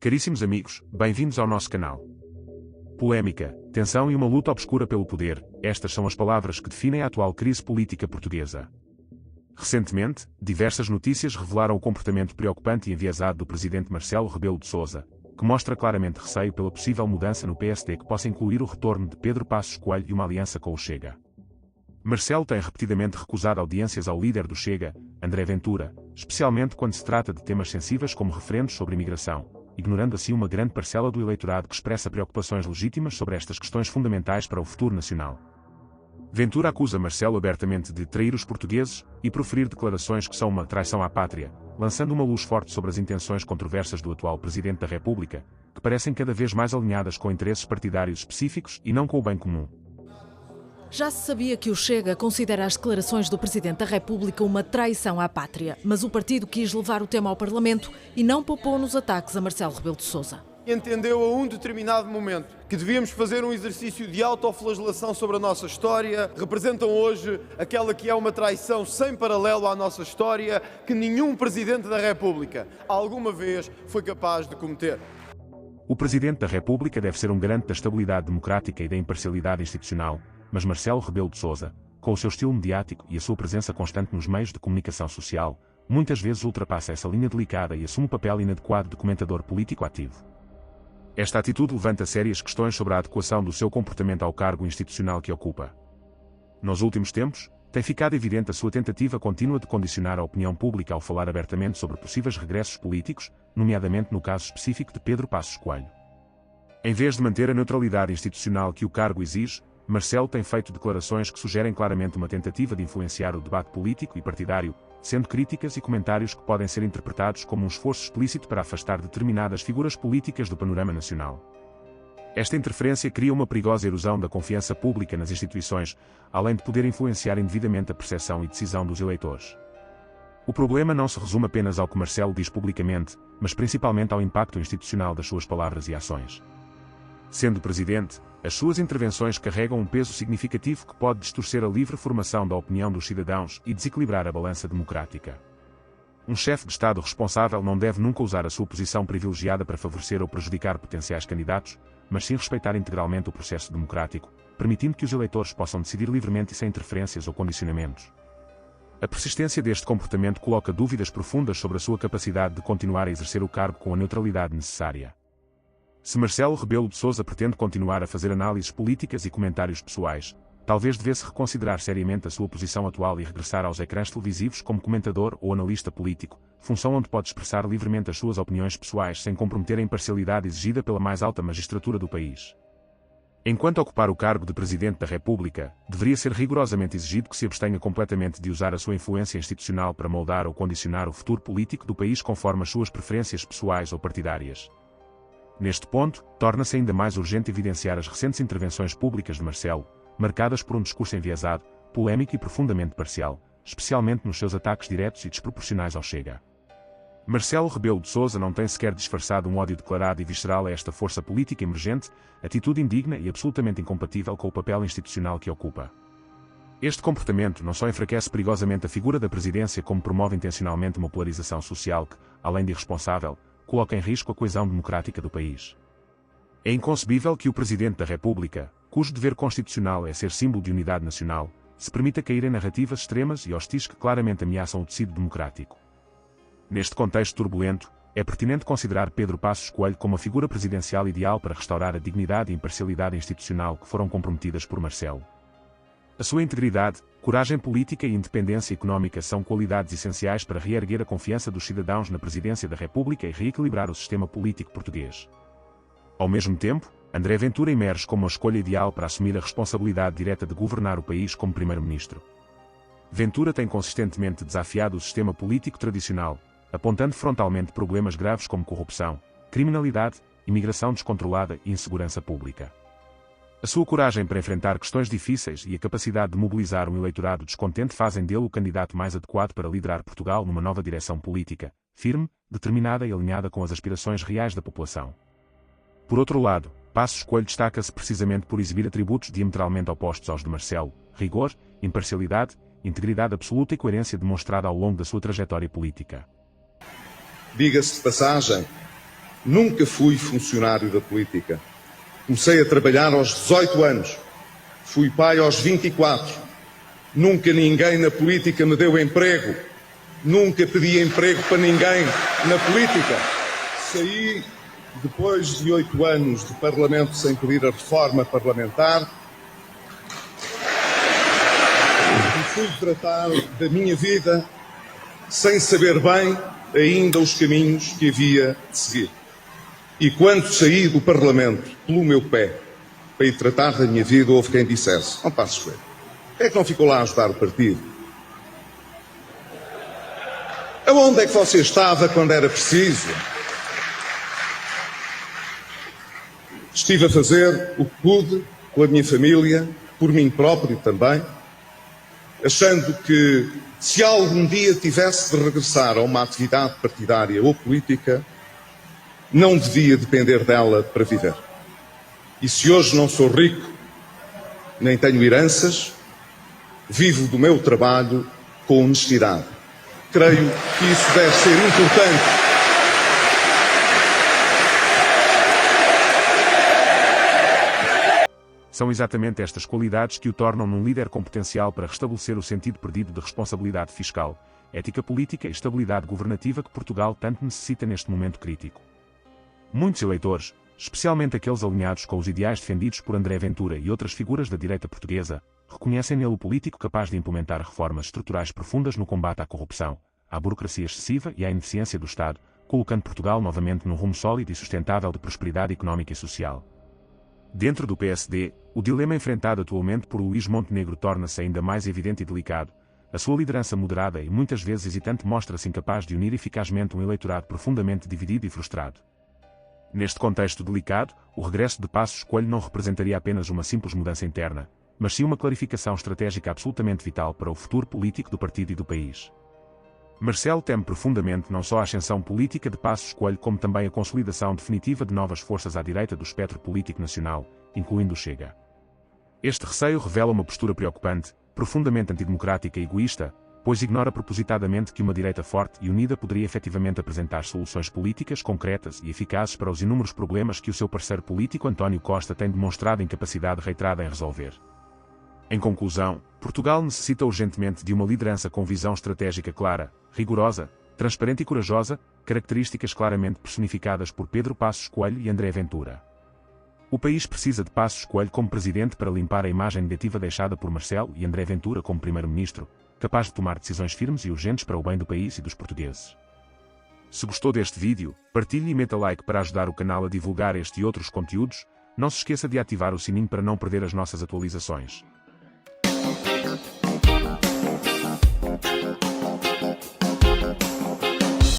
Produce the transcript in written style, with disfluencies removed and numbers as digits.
Caríssimos amigos, bem-vindos ao nosso canal. Polémica, tensão e uma luta obscura pelo poder, estas são as palavras que definem a atual crise política portuguesa. Recentemente, diversas notícias revelaram o comportamento preocupante e enviesado do presidente Marcelo Rebelo de Sousa, que mostra claramente receio pela possível mudança no PSD que possa incluir o retorno de Pedro Passos Coelho e uma aliança com o Chega. Marcelo tem repetidamente recusado audiências ao líder do Chega, André Ventura, especialmente quando se trata de temas sensíveis como referendos sobre imigração, ignorando assim uma grande parcela do eleitorado que expressa preocupações legítimas sobre estas questões fundamentais para o futuro nacional. Ventura acusa Marcelo abertamente de trair os portugueses e proferir declarações que são uma traição à pátria, lançando uma luz forte sobre as intenções controversas do atual Presidente da República, que parecem cada vez mais alinhadas com interesses partidários específicos e não com o bem comum. Já se sabia que o Chega considera as declarações do Presidente da República uma traição à pátria, mas o partido quis levar o tema ao Parlamento e não poupou nos ataques a Marcelo Rebelo de Sousa. Entendeu a um determinado momento que devíamos fazer um exercício de autoflagelação sobre a nossa história. Representam hoje aquela que é uma traição sem paralelo à nossa história que nenhum Presidente da República alguma vez foi capaz de cometer. O Presidente da República deve ser um garante da estabilidade democrática e da imparcialidade institucional, mas Marcelo Rebelo de Sousa, com o seu estilo mediático e a sua presença constante nos meios de comunicação social, muitas vezes ultrapassa essa linha delicada e assume o papel inadequado de comentador político ativo. Esta atitude levanta sérias questões sobre a adequação do seu comportamento ao cargo institucional que ocupa. Nos últimos tempos, tem ficado evidente a sua tentativa contínua de condicionar a opinião pública ao falar abertamente sobre possíveis regressos políticos, nomeadamente no caso específico de Pedro Passos Coelho. Em vez de manter a neutralidade institucional que o cargo exige, Marcelo tem feito declarações que sugerem claramente uma tentativa de influenciar o debate político e partidário, sendo críticas e comentários que podem ser interpretados como um esforço explícito para afastar determinadas figuras políticas do panorama nacional. Esta interferência cria uma perigosa erosão da confiança pública nas instituições, além de poder influenciar indevidamente a percepção e decisão dos eleitores. O problema não se resume apenas ao que Marcelo diz publicamente, mas principalmente ao impacto institucional das suas palavras e ações. Sendo presidente, as suas intervenções carregam um peso significativo que pode distorcer a livre formação da opinião dos cidadãos e desequilibrar a balança democrática. Um chefe de Estado responsável não deve nunca usar a sua posição privilegiada para favorecer ou prejudicar potenciais candidatos, mas sim respeitar integralmente o processo democrático, permitindo que os eleitores possam decidir livremente e sem interferências ou condicionamentos. A persistência deste comportamento coloca dúvidas profundas sobre a sua capacidade de continuar a exercer o cargo com a neutralidade necessária. Se Marcelo Rebelo de Sousa pretende continuar a fazer análises políticas e comentários pessoais, talvez devesse reconsiderar seriamente a sua posição atual e regressar aos ecrãs televisivos como comentador ou analista político, função onde pode expressar livremente as suas opiniões pessoais sem comprometer a imparcialidade exigida pela mais alta magistratura do país. Enquanto ocupar o cargo de Presidente da República, deveria ser rigorosamente exigido que se abstenha completamente de usar a sua influência institucional para moldar ou condicionar o futuro político do país conforme as suas preferências pessoais ou partidárias. Neste ponto, torna-se ainda mais urgente evidenciar as recentes intervenções públicas de Marcelo, marcadas por um discurso enviesado, polémico e profundamente parcial, especialmente nos seus ataques diretos e desproporcionais ao Chega. Marcelo Rebelo de Sousa não tem sequer disfarçado um ódio declarado e visceral a esta força política emergente, atitude indigna e absolutamente incompatível com o papel institucional que ocupa. Este comportamento não só enfraquece perigosamente a figura da presidência como promove intencionalmente uma polarização social que, além de irresponsável, coloca em risco a coesão democrática do país. É inconcebível que o Presidente da República, cujo dever constitucional é ser símbolo de unidade nacional, se permita cair em narrativas extremas e hostis que claramente ameaçam o tecido democrático. Neste contexto turbulento, é pertinente considerar Pedro Passos Coelho como a figura presidencial ideal para restaurar a dignidade e imparcialidade institucional que foram comprometidas por Marcelo. A sua integridade, coragem política e independência económica são qualidades essenciais para reerguer a confiança dos cidadãos na presidência da República e reequilibrar o sistema político português. Ao mesmo tempo, André Ventura emerge como a escolha ideal para assumir a responsabilidade direta de governar o país como primeiro-ministro. Ventura tem consistentemente desafiado o sistema político tradicional, apontando frontalmente problemas graves como corrupção, criminalidade, imigração descontrolada e insegurança pública. A sua coragem para enfrentar questões difíceis e a capacidade de mobilizar um eleitorado descontente fazem dele o candidato mais adequado para liderar Portugal numa nova direção política, firme, determinada e alinhada com as aspirações reais da população. Por outro lado, Passos Coelho destaca-se precisamente por exibir atributos diametralmente opostos aos de Marcelo: rigor, imparcialidade, integridade absoluta e coerência demonstrada ao longo da sua trajetória política. Diga-se de passagem, Nunca fui funcionário da política. Comecei a trabalhar aos 18 anos. Fui pai aos 24. Nunca ninguém na política me deu emprego. Nunca pedi emprego para ninguém na política. Saí depois de 8 anos de Parlamento sem pedir a reforma parlamentar e fui tratar da minha vida sem saber bem ainda os caminhos que havia de seguir. E quando saí do Parlamento pelo meu pé para ir tratar da minha vida, houve quem dissesse: não Passos Coelho, porquê é que não ficou lá a ajudar o partido? Aonde é que você estava quando era preciso? Estive a fazer o que pude com a minha família, por mim próprio também, achando que se algum dia tivesse de regressar a uma atividade partidária ou política, não devia depender dela para viver. E se hoje não sou rico, nem tenho heranças, vivo do meu trabalho com honestidade. Creio que isso deve ser importante. São exatamente estas qualidades que o tornam num líder com potencial para restabelecer o sentido perdido de responsabilidade fiscal, ética política e estabilidade governativa que Portugal tanto necessita neste momento crítico. Muitos eleitores, especialmente aqueles alinhados com os ideais defendidos por André Ventura e outras figuras da direita portuguesa, reconhecem nele o político capaz de implementar reformas estruturais profundas no combate à corrupção, à burocracia excessiva e à ineficiência do Estado, colocando Portugal novamente num rumo sólido e sustentável de prosperidade económica e social. Dentro do PSD, o dilema enfrentado atualmente por Luís Montenegro torna-se ainda mais evidente e delicado. A sua liderança moderada e muitas vezes hesitante mostra-se incapaz de unir eficazmente um eleitorado profundamente dividido e frustrado. Neste contexto delicado, o regresso de Passos Coelho não representaria apenas uma simples mudança interna, mas sim uma clarificação estratégica absolutamente vital para o futuro político do partido e do país. Marcelo teme profundamente não só a ascensão política de Passos Coelho como também a consolidação definitiva de novas forças à direita do espectro político nacional, incluindo o Chega. Este receio revela uma postura preocupante, profundamente antidemocrática e egoísta, pois ignora propositadamente que uma direita forte e unida poderia efetivamente apresentar soluções políticas concretas e eficazes para os inúmeros problemas que o seu parceiro político António Costa tem demonstrado incapacidade reiterada em resolver. Em conclusão, Portugal necessita urgentemente de uma liderança com visão estratégica clara, rigorosa, transparente e corajosa, características claramente personificadas por Pedro Passos Coelho e André Ventura. O país precisa de Passos Coelho como presidente para limpar a imagem negativa deixada por Marcelo e André Ventura como primeiro-ministro, capaz de tomar decisões firmes e urgentes para o bem do país e dos portugueses. Se gostou deste vídeo, partilhe e meta like para ajudar o canal a divulgar este e outros conteúdos. Não se esqueça de ativar o sininho para não perder as nossas atualizações.